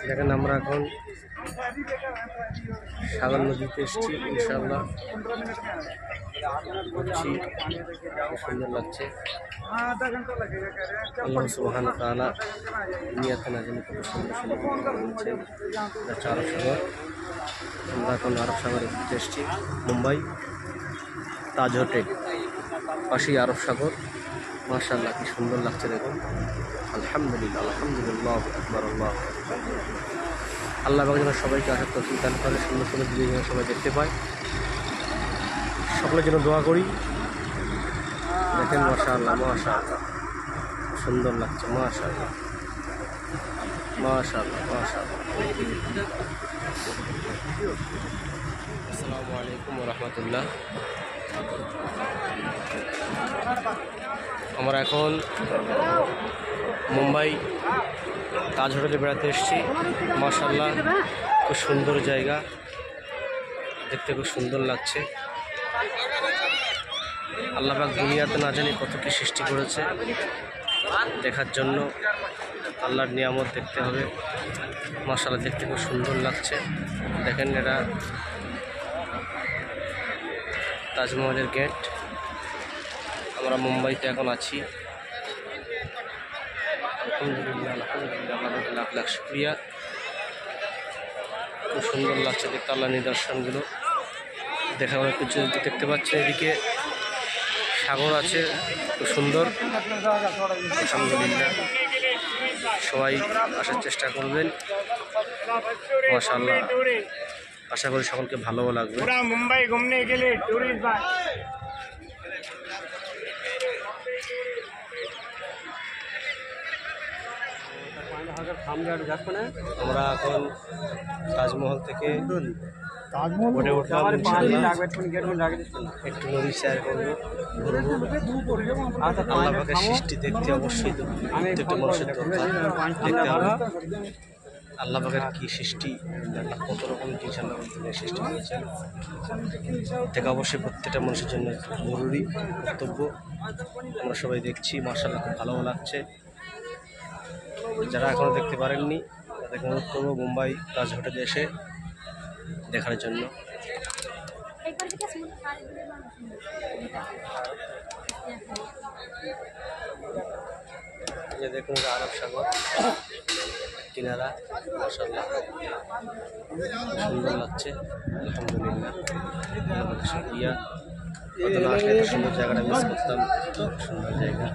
দেখেন আমরা এখন সাগর নদীতে এসেছি, ইনশাআল্লাহ ঘুরছি, সুন্দর লাগছে। আল্লাহ সুবহানাহু ওয়া তাআলা দুনিয়াতে না জানি কত সুন্দর সুন্দর রয়েছে। এটা আরব সাগর। আমরা এখন আরব সাগরে ঘুরতে এসেছি, মুম্বাই তাজ হোটেল পাশেই আরব সাগর। মাশাআল্লাহ কি সুন্দর লাগছে দেখুন। আলহামদুলিল্লাহ, আলহামদুলিল্লাহ আকবার, আল্লাহু আকবার। আল্লাহ পাক যেন সবাইকে আসার তৌফিক দান করে, সুন্দর সুন্দর জিনিস যেন সবাই দেখতে পায়, সকলের জন্য দোয়া করি। দেখেন মাশাআল্লাহ, মাশাআল্লাহ সুন্দর লাগছে, মাশাআল্লাহ মাশাআল্লাহ মাশাআল্লাহ। আসসালামু আলাইকুম ওয়া রাহমাতুল্লাহ। আমরা এখন মুম্বাই তাজ হোটেলে বেড়াতে এসেছি। মাশাআল্লাহ খুব সুন্দর জায়গা, দেখতে খুব সুন্দর লাগছে। আল্লাহ পাক দুনিয়াতে না জানি কত কি সৃষ্টি করেছে, দেখার জন্য আল্লাহর নিয়ামত দেখতে হবে। মাশাআল্লাহ দেখতে খুব সুন্দর লাগছে। দেখেন এটা তাজমহলের গেট। আমরা মুম্বাইতে এখন আছি। আলহামদুলিল্লাহ, আলহামদুলিল্লাহ, আল্লাহ লাখ লাখ শুকরিয়া। খুব সুন্দর লাগছে দেখতে আল্লাহ নিদর্শনগুলো। দেখা অনেক কিছু দেখতে পাচ্ছেন। এদিকে সাগর আছে, খুব সুন্দর। আলহামদুলিল্লাহ, সবাই আসার চেষ্টা করবেন। মাশাআল্লাহ, আশা করি সকলকে ভালোও লাগবে। মুম্বাই ঘুরনে গেলে টুরিস্ট আমরা এখন তাজমহল থেকে বোটে উঠলাম, একটু নদী শেয়ার করবো, ঘুরবো। আল্লাহ পাকের সৃষ্টি দেখতে অবশ্যই প্রত্যেকটা মানুষের দেখতে হবে। আল্লাহ পাকের কী সৃষ্টি, আল্লাহ কত রকম জিনিস আল্লাহ সৃষ্টি করেছেন, দেখা অবশ্যই প্রত্যেকটা মানুষের জন্য জরুরি কর্তব্য। আমরা সবাই দেখছি, মাশাআল্লাহ খুব ভালো লাগছে। যারা এখনও দেখতে পারেননি তাদেরকে অনুরোধ করবো মুম্বাই তাজ হোটেলে এসে দেখার জন্য। যে দেখুন আরব সাগর কিনারা, মাশাআল্লাহ সুন্দর লাগছে। আলহামদুলিল্লাহ, শুকরিয়া। কত না আসলে এত সুন্দর জায়গাটা মিস করতাম, সুন্দর জায়গা।